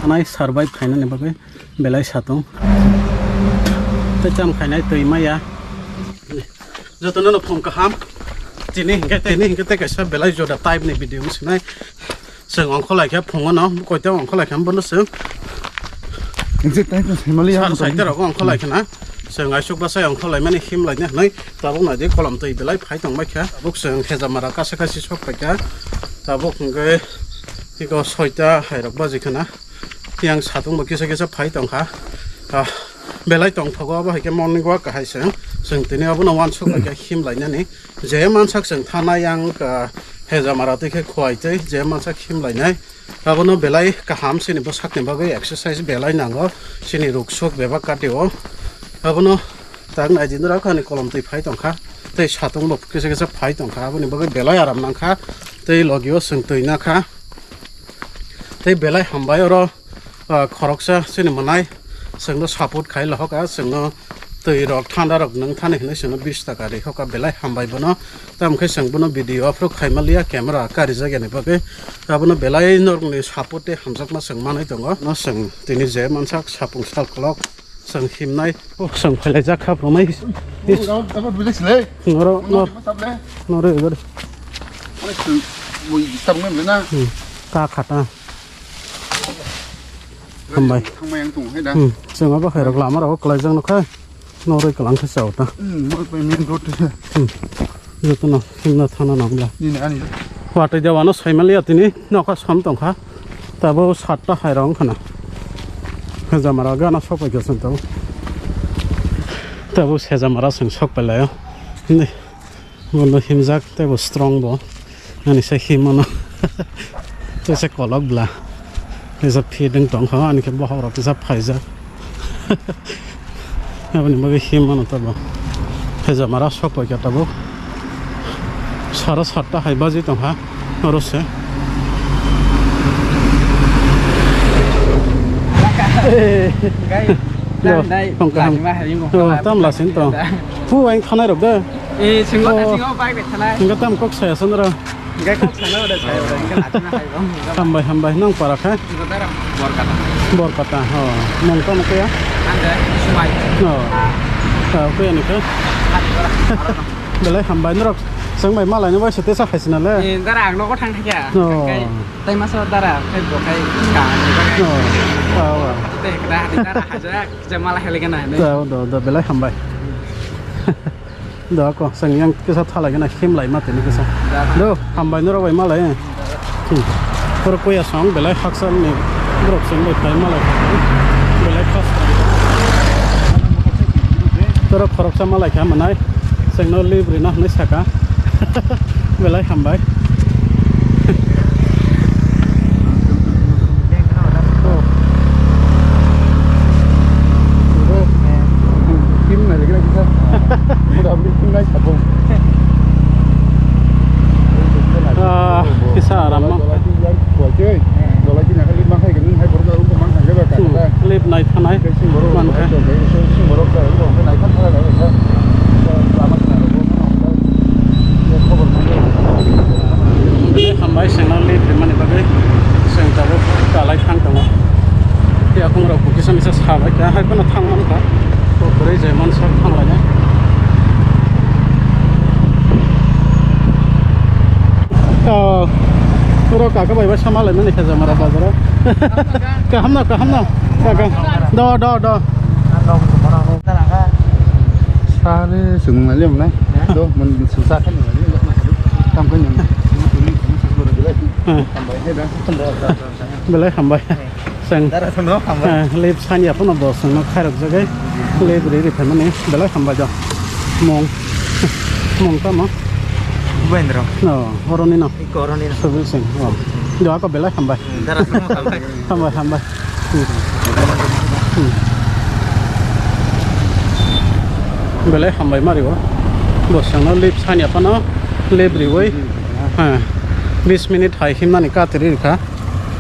Anai survive khainan ne bagai belai satong te cham khainai tui maya jotona no phom ka ham tini hingke te kaisa belai joda type ne video sinai seng ong kholai kha phonga no koite ong kholai kham bono seng exit type no family ha sai te ro ong kholai khana seng ai suk ba sai ong kholai mani him lai ne nai tabuk na de kolam tui belai phai tong mai kha buk seng kheza mara ka sa kasi sok pa kha tabuk ngai iko soita hairok ba jikhana yang satung ba kisa kisa phai tong kha belai tong thogo ba ke morning walk ka hai seng seng tini abu na wan sok ka him lai na ni je man sak seng thana yang ka heza mara te ke khwai te je man sak him lai nai abu no belai ka ham sini ba sak ne ba ge exercise belai nango sini ruk sok be ba ka teo abu no tang na jin ra khani kolom te phai tong kha te satung ba kisa kisa phai tong kha abu ni ba ge belai aram nang kha te logio seng tui na kha te belai hambai ro khoroksa sini manai sengno support khai la hoka sengno tui rok thanda rok nang thane hne sengno 20 taka re hoka belai hambai bono tam khai sengbono video afro khaimalia camera kari jage ne bage abono belai nor ni support te hamjak ma seng manai tongo no seng tini je mansak sapung sal klok seng himnai o seng phele jak kha promai apa bilik sile ngoro nor nor re mui sam ngem na ka khata hambai thangmai yang tung hai da seng aba khairok lama ro klai jang no kha noroi kalang kha chauta mo pe main road jotono himna thana namla ni ne ani watai jawano saimalia tini noka som tongkha tabo 7ta hairong khana hejamara gana sopai gesan tabo sejamara sing sokpelayo ni bono himjak tabo strong bo ani se himono to se kolok bla is a feeding tong kha ani ke bo hawra ke sa phaija abani mage himono tabo hejamara sopai ke tabo 7:30 haibasi tongha norose tam la sin to pu anh khana rok da e singo bai bet thana singa tam kok sa san ra gai kok sana udah saya udah ingin latihan hai bang hambai nang para kha singo tara bor kata ho mong to ke ya anda sumai ta ko ni ka belai hambai rok sang mai malai ni wa sete sa khaisna le e tara agno ko thang thakya gai tai masa tara kai bo kai ka ni ba gai te kada hati tara haja jamala heligan na do belai hambai đó có sang yang cái sao thay lại cái này thêm lại mà tiền cái sao đâu hầm bài nó ra vậy mà lại tôi quay sang về lại khắc sang này drop sang về phải mà lại về lại khắc tôi khắc sang mà lại cái mà này sang nó libre nó sạc á về lại hầm bài kisah ramah chơi rồi lại cái nhà cái lim mang hay cái hay bố ra cũng mang hàng cái cả lim này thằng này man cái sinh bố cái này khăn thôi đấy thôi làm cái này rồi không còn hầm bay sang nó lim thì mình phải sang tao cả lại thang tao thì aku ngerok kisah bisa sahabat ya hay pun thang mana ka to beri zaman sab thang lah ya Puro kakak bayi sama lah mana kerja marah bazar. Kaham na kakak. Do. xa đấy sừng là liềm này đâu mình sừng xa cái này làm cái này belai hambai sang lep sanya pun ada sang nak kharak jaga lep beri pun ni belai hambai jo mong ta mo Wendro no horoni no koroni na sebil sing do aku belai hambai tara semua hambai belai hambai mari wa bos sang lep sanya pun no lep beri woi 20 minit hai himna ni ka tiri ka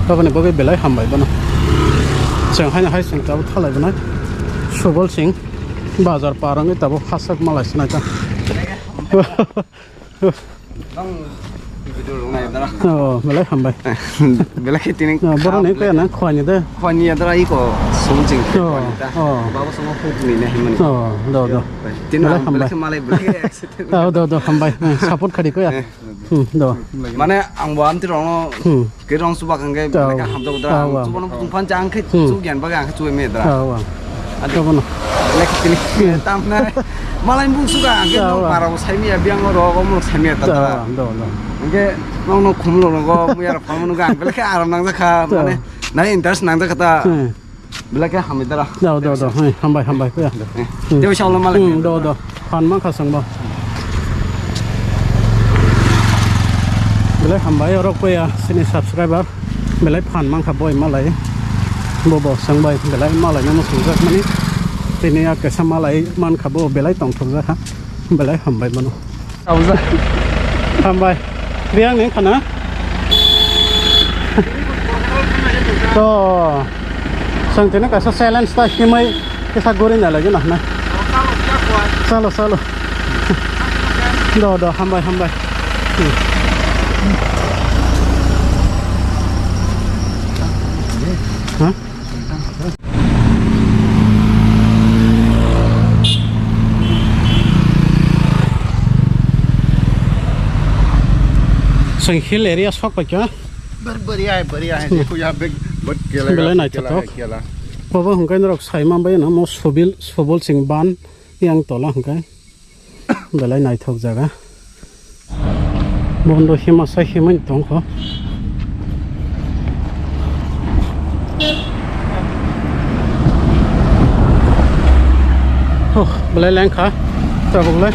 to bani bobe belai hambai bana seng haina hai seng tabu thalai bana subol sing bazar parang ni tabu khasak malai sna ta video rong nai dara belai hambai bela kheti ning boro nei ko na khwani de khwani dara I ko songjing oh baba songo khutni ne himan do tin bela malai bela do hambai support khadi ko ya do mane ang wan ti rong ke rong suba kang ge bela ka ham do dara suba no phan chang khe chu gyan ba ga chu me dara ada mana bela kheti ning tam na malai bu suga ge no parau sai mi biang ro ko mo sai mi dara do Oke, nong kumlo nongko muyar pamun gang, bela kayak aram nang zakha, mana, nai interest nang zakha ta, bela kayak hamid dah. Do, hambai ko ya. Dia bisa Allah malah. Do, pan mang khasang ba. Bela hambai orang ko ya, sini subscriber, bela pan mang khaboy malai, bobo sang bai, bela malai nama suzak mani, sini ya kesam malai man khabo bela tong thong zakha, bela hambai mano. Awza. Hambai. Riang nih kana to sang tene ka silence ta himai kesa gorin na lagi nah salo do hambai hah sang hill area sok pa kya बढ़िया है देखो यहाँ पे बट बेला नाइ थातो बाबा हंकाय नरक साइमा बाय ना मो सबल सिंह बान yang tola hंकाय बेला नाइ थक जागा बन्द हिमा सा हिमन तंख oh बेला लेंखा ताबगले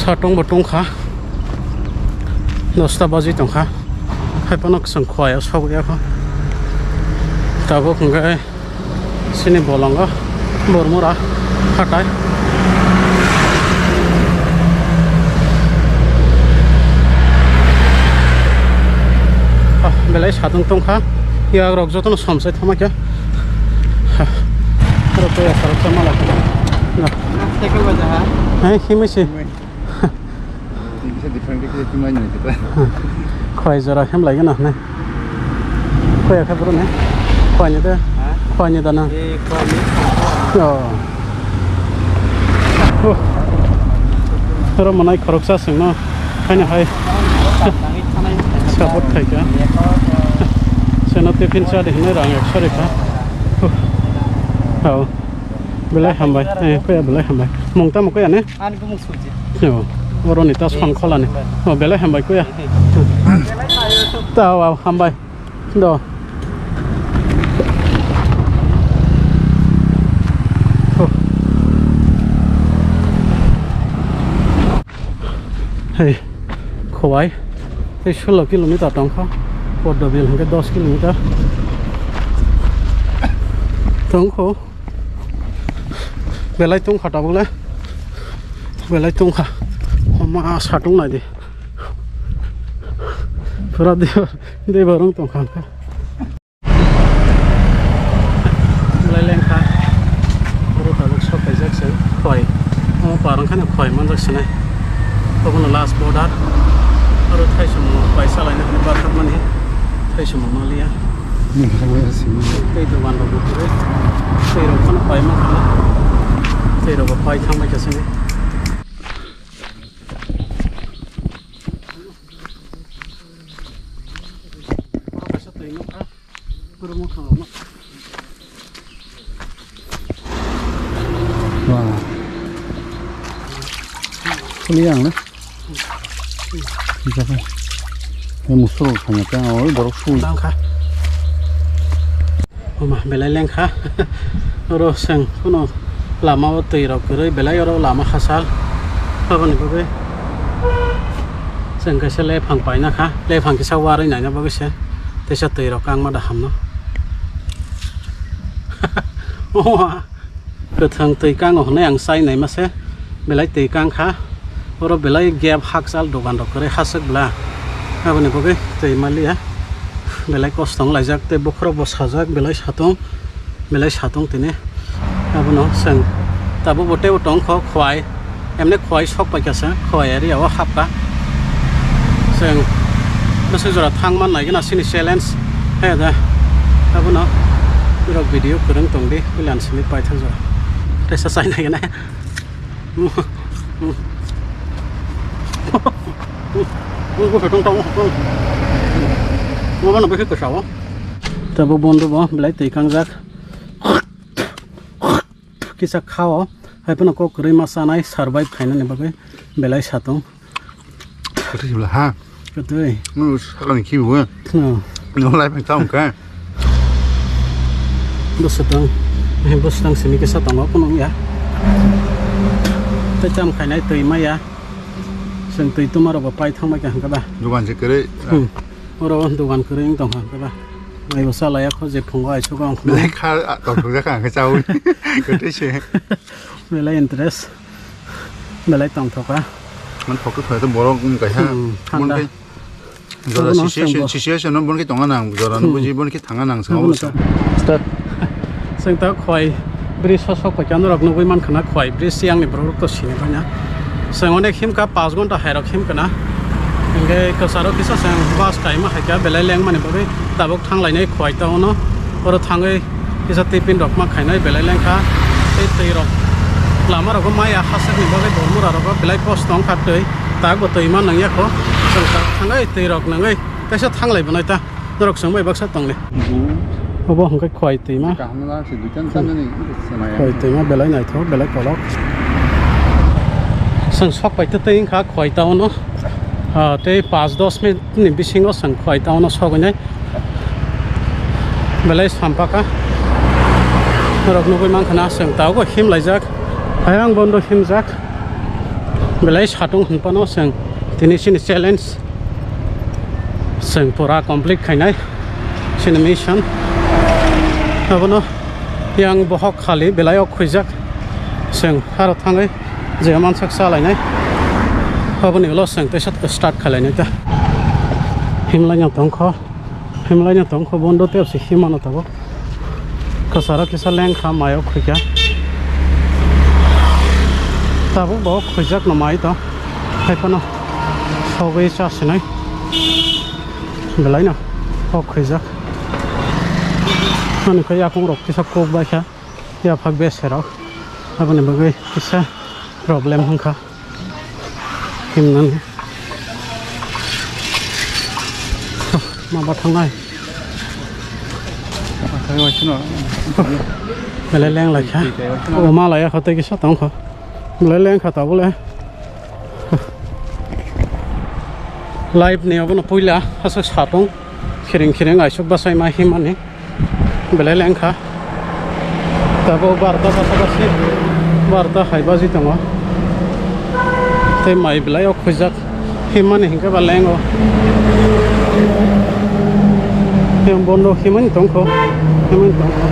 Satong batong kha, nosta bazi tong kha, hai panak sang khoya sok ya kha, tabo kungai sini bolonga, bormura, khatai, belai satong tong kha, ya rok jotono somsai thama kya, rok ya sarap sama lah, nah, Tekel baja. hai himisi. bisa different kita cuma ini kita Khoai zara hem lagi na ne khoai kha bro ne khoai ni da na ro manai khoroksa sing no haina hai support khai ka sena te phin cha de ne rang sorry ka hao belai hambai khoai belai hambai mongta mo ko ya ne Ani ko mung suji. yo Orang itu son kola nih, oh bela hambai ku ya, tahu hambai, do, hei, Khawai, 16 kilometer tongkha, Portobel hingga 10 kilometer, tongkho, belai tongkha tak boleh, belai tongkha. Ma satung na di pura de barang tong khan ka lai leng kha ro ta lok sok jak se khoi parang khan khoi man jak se ko last border aro thai sum paisa lai na bar khat man hi thai sum ma liya ini kita sih kai to ban ro pure sai ro khan pai ma khan sai ro pai thang ma ka se wah liang nih siapa yang musuh hanya kan awal baru full kha oma belai leng kha ro sang kuno lama tei ro kure belai ro lama khasal pabani babe sang ka sele phang pai na kha le phang ki sawar nai na babe se te sa tei ro kang ma da ham no cái thằng tây cang ở này ang say này mà sẽ belai tây cang khá rồi belai gap hak sal dogan đó cái khá sức bla apa nih pokoknya tây mali ya belai kostong lại jak tây bokro bos khazak belai satong tene apa no sang tabu bote botong kho khwai em này khói sốc bạch kẹt khói ấy đi ở khắp cả xem nó sẽ rồi thang man này cái nào xin challenge hay là sao bữa nó rồi video của đăng tổng đi cái lần xin bài thang rồi đây sao này cái này có phải trong nó bắt đầu cái cửa sổ ta bố bồn đó bố lấy tì căng rác cái sắc khao hay bữa nó có cái masa này survive khai này bác ấy bê lấy sát không cái gì là ha cái đấy nó sao lại kêu á nó lại phải tao cái bớt setang sini cái sát tông apa nong ya ta chăm khai này tùy mấy ya sừng tùy tụi mà rồi bay thang mấy cái các bạn dugan chỉ cái đấy rồi dugan cái đấy tông các bạn ngày bữa sau lại có dịp phong quay cho con lấy khá tổng thống ra cả cái cháu cái đấy chứ về lấy interest về lấy tổng thống áมันพอก็ถอยตัวบอลก็มีฮะบนcái rồi là xí xí nó bôn cái tông anh nàng rồi là nó bôn cái thằng anh nàng sao startซึ่งตาควายบริษัทสกปรกนั่นเราหนุ่มมันขนาดควายบริษัทยังนี่บริษัทตัวสิ่งนี้นะซึ่งวันนี้เข้มกับ5 घंटाให้เราเข้มกันนะยังไงก็สารพัดสิ่งซึ่งว่าสไตล์มาให้แกเบลล์แรงมันนี่บอกว่าแต่บอกทางไหนเนี่ยควายตัวเนาะพอเราทางไอ้ที่สติปินดอกมาให้ในเบลล์แรงค่ะไอ้ตีรอกหลังมาเราก็ไม่อยากหัศนี่บอกว่าโดนมือเราก็เบลล์โพสต์ต้องขัดเลยตาก็ตีมันนั่งยักษ์ซึ่งทางไอ้ตีรอกนั่งไอ้แต่เสทางไหนบ้างไอ้ตาเราส่งไปบักษตรงนี้เพราะว่าของควายตีมาควายตีมาเบลล์ไหนท้อเบลล์ก็ล็อกซึ่งชอบไปตัวเองค่ะควายตัวเนาะเตะ5-10 มิลนิบิชิงก็สั่งควายตัวเนาะชอบกันยังเบลล์สัมผัสค่ะเราหนุ่มมันขนาดสั่งตัวก็หิมไหลจักพยายามบนดูหิมจักเบลล์ชาตรงหันปนเนาะสั่งที่นี่ชิน challenge สั่งพอรา complete ใครไหนชินมิชชั่นแล้วเนาะยังบอกขาลีเบลล์ออกคุยจักสั่งถ้าเราทางไอ้เจ้ามันสักสายไหนพอวันนี้เราสั่งแต่ชัดก็สตาร์ทขาเลยนี่จ้ะหิมลายยังต้องขอบนดูเตี้ยสิหิมันเอาตัวก็สารกิจแรงขาไม้ออกคุยกันแต่พวกบอกคุยจักหน่อไม้ต่อให้ปนเอาชาวเวชาสิไหนเบลล์เนาะออกคุยจักมันก็อยากคงรบที่สักโคบไปแค่อยากพักเบสเสร็จแล้วแล้ววันนี้บอกว่ากิจproblem ของเขาหิมนั่นมาบัดทางไหนไปเล่นแรงเลยค่ะโอ้มาเลยเขาเตะกิจต้องเขาเล่นแรงเขาต่อไปเลยไลฟ์เนี่ยวันนี้ปุยละเขาสักชาต้องเขียนไงชุบบัสไซมาหิมอันนี้ไปเล่นแรงค่ะแต่พอบาร์ตาภาษาบัสซี่บาร์ตาไฮบาจิตังวะแต่ไม่เป็นไรเอาคุยจักหิมันนี่ก็บาแรงอ่ะหิมบนโลหิมันตรงเขาหิมันตรงเขา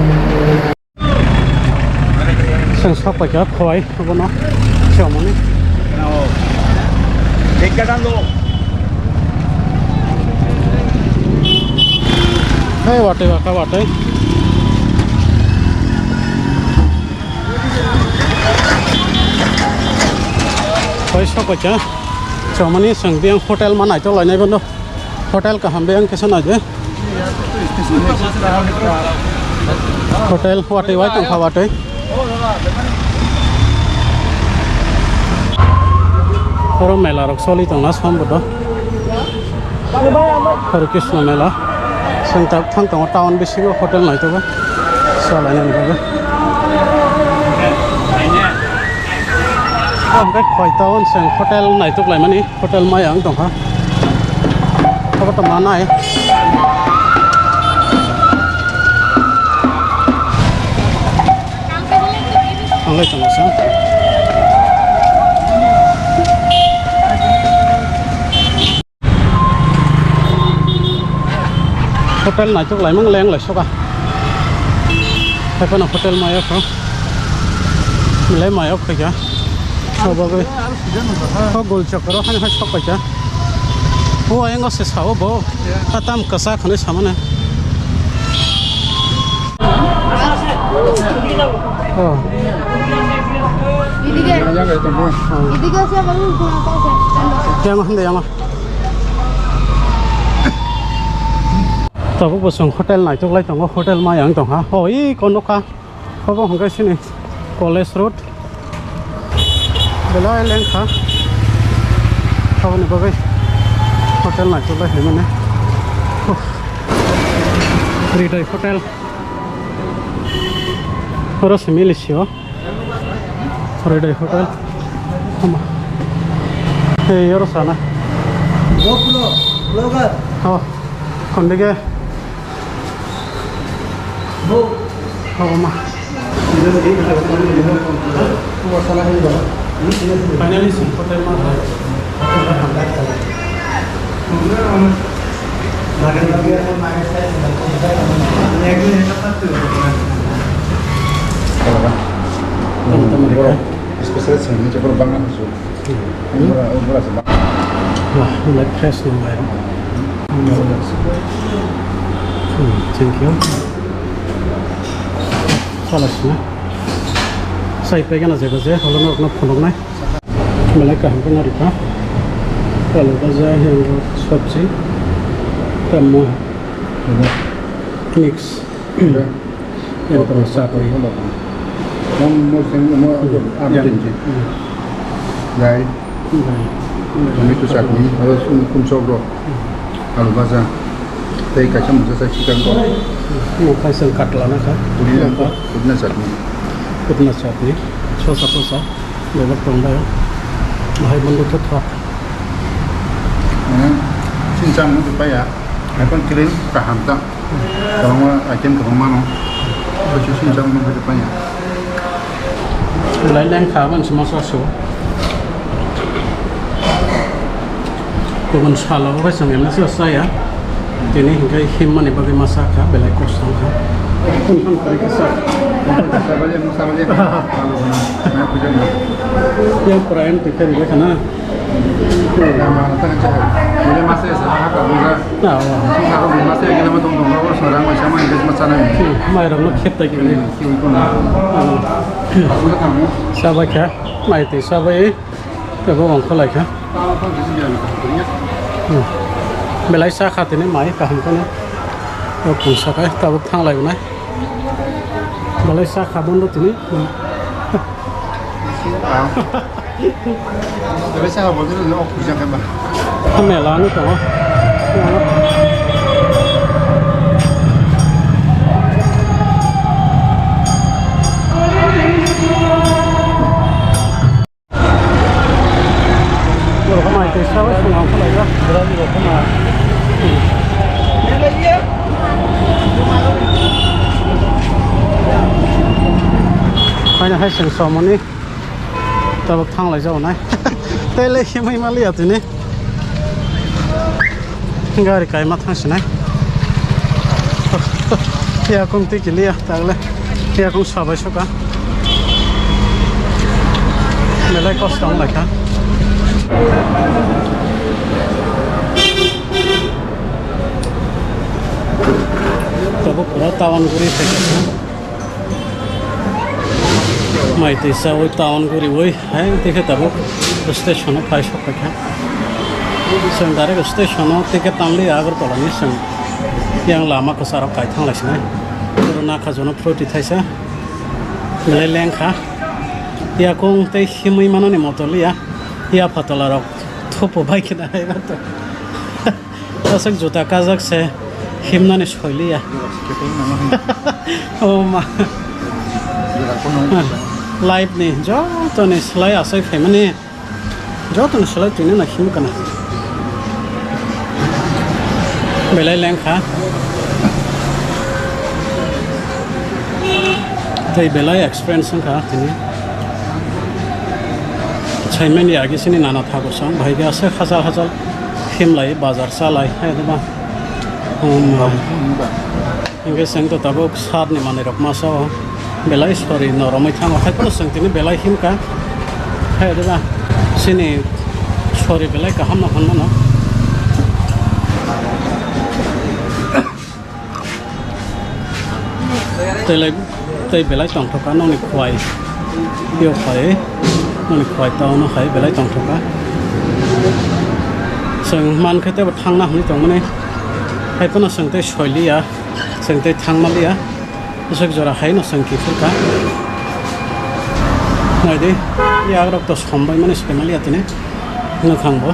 สังสารไปกับควายบนเนาะเชื่อมันนี่เด็กกันโลให้วัดเลยว่าเขาวัดเลยपैसा बचा चौमनी संग भी होटल में नहीं तो लाने बंदो होटल कहाँ भी कैसे ना जाए होटल वाटे वाई तो खावाटे और मेला रक्सोली तो ना साम बता और कृष्ण मेला संग तक थंग तो टाउन भी सिंगो होटल नहीं तो बा सालाने नहीं बा cái khoai tao sang hotel này tục lại mà ní hotel mai ở tổng hả có tầm bán này ăn lấy trong sáng hotel này tục lại mang lên lại số cả hay phải là hotel mai ở không lấy mai ở kìa Sobagai, kau gol cakar, hanya hanya sok aja. Oh, yang kau sesawa boh, atam kesak hanya sama nih. 이게 양가 있던 뭐 이게 시작하면 그냥 꺼서 yang hindi yang tao cũng xuống hotel này chụp lại tao có hotel mai yang tao ha ôi con nó ca có không cái xin này college road bây giờ lên khá sau này có cái hotel này chụp lại thế mình này Ridai hotel harus milis yo Ridai hotel sama hey harus sana oh kondige mah finally sih hotel mah spesialis ini coba banget tuh wah mulai fresh nih thank you salah sih saya pengen aja kalau nak phone naik mulai kaham punya rika kalau aja yang sabzi temu mix yang terus apa mau ambil Gay, kami tu saat ini harus kuncoro, kalau bahasa, tapi kacang muda saya cikan kok. mau kasih katla nak Pudna saat ini. कितना चाहती है 6-7 साल लेबर टोंडा है भाई बंदू तो था Cincang itu apa ya? Aku kirim ke Hamta. Kalau mau agen ke mana? Baju cincang itu apa ya? lain yang kawan semua sesuatu Kuman salah apa sih yang selesai ya ini hingga himman ini bagi masyarakat belai kosong kan pun pergi kesat Sabalnya, kalau mana punya yang perayaan tiket ini karena nama tengah cahaya. Mulai masa ya, saya kalau enggak, nah wah kalau masa ya kita mau tunggu seorang macam mana kita macam mana? mai ram nak kita gini Kiu itu nak. Aku tak kamu. sabai kah mai ti sabai tapi orang kau lagi kah Kalau kau di sini ada punya. belai sakat ini mai kaham kan ya pun sakai tabuk thang lagi nai belai sakat benda ini Tapi saya mau tu nak aku jangan bah. Melan itu mah. Kalau kamu itu siapa sih orang kalau ya berani kamu. Hanya hasil sama ni. Tabak thang lại jauh naik, tele himai mali atu ni, gari kai mat thang sih naik, ya kong ti kili ya, tagle, ya kong sabai suka, melai kos tang lagi kan, tabuk pura tawan guri sekali. Mai ti sa oi town guri oi hai tike tabuk station phai shop ka sang direct station tike tamli agar tolani sang yang lama ko sarap kai thang lasna corona kha jono proti thaisa le leng kha ya kong te himai manoni motoli ya patola rok thopo bai kina hai ba to asak jota kazak se himnani shoili ya oh ma live nih, jauh tuh nih selai asal family, jauh tuh nih selai tuh nih nak him kana, belai lengkah, tapi belai experience kan ini, saya meni lagi sini nana thaku sang, bahaya asal khasal him lai bazar salai, hay tu bah, Hingga sang tu tabuk saat ni mana rok masa belai sorry noromai thang hai pun sang tini belai him ka hai deba sini sorry belai ka ham na han mana telai tây về lấy tổng thọ cá nó này khoai tiêu khoai nó này khoai tao nó phải về lấy tổng thọ cá sừng man cái tây bật thang nào như tổng này hay có nó sừng tây xoài lia sừng tây thang mà lia nó sừng giờ hay nó sừng kỹ thuật cá này đi ya đó tôi sống với mình sẽ mà lia thế này nó khang bố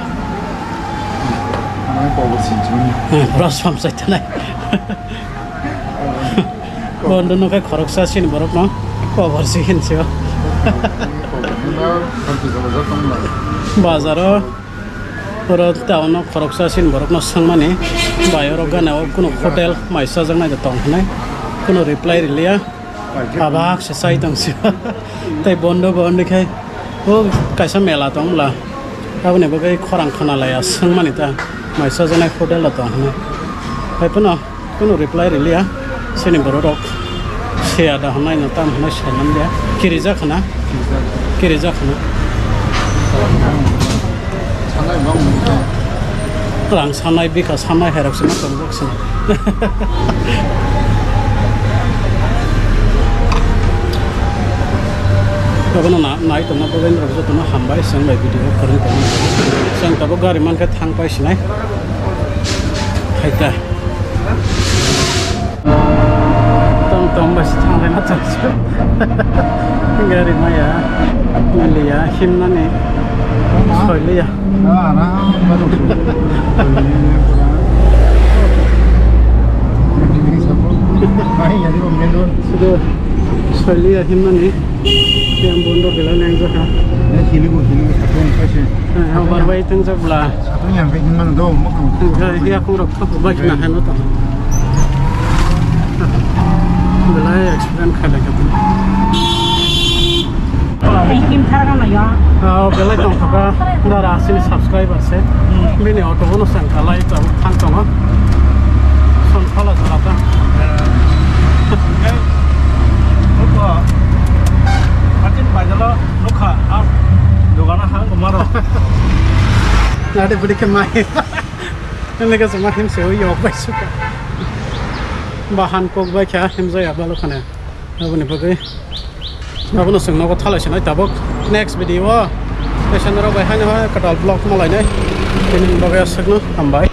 bro sống sai thế này còn nó cái khói xa xin bro nó có vật gì hiện chưa bazar rồi tao nó khói xa xin bro nó sang mà này bài ở gần nào cũng hotel máy sa giống này để tòng này cũng reply lia abak sẽ sai tòng xưa tay bond đi khai ô cái sao mẹ là tòng là tao này cái khói khana lại sang mà này ta máy sa giống này hotel là tòng này hay cũng reply lia xin bro đó xe đã hôm nay nó tam hôm nay xe nằm đấy kiriza khana lang sanai bika sanai herak sina tong sina kalau na nai tong na bagen raksa tong na hambai sang bai video karin tong sang tabo gari man ka thang pai sinai haita tong bas thang lai na chak gari maya melia himna ni soilia sudah soilia himna ni yang bondo bilang yang zah hiligu satu yang kasih yang barbai teng sebelah satu yang kayak gimana dong ya aku udah baik nah hanu tak belai experience khala gitu Kim thang nào ya? belai tong thaka dara asini subscriber se bini auto bono sang kalai tang thang tong son khala zalata luka Martin pajalo luka ah dogana hang kemaro ada beri kemai ini kan semua him sewa yok baik suka bahan kok baik ya him saya balu kan ya apa nih bagai apa nih seng naga thalah sih tabok next video session ro bahan ya katal vlog mulai nih ini bagai segno tambai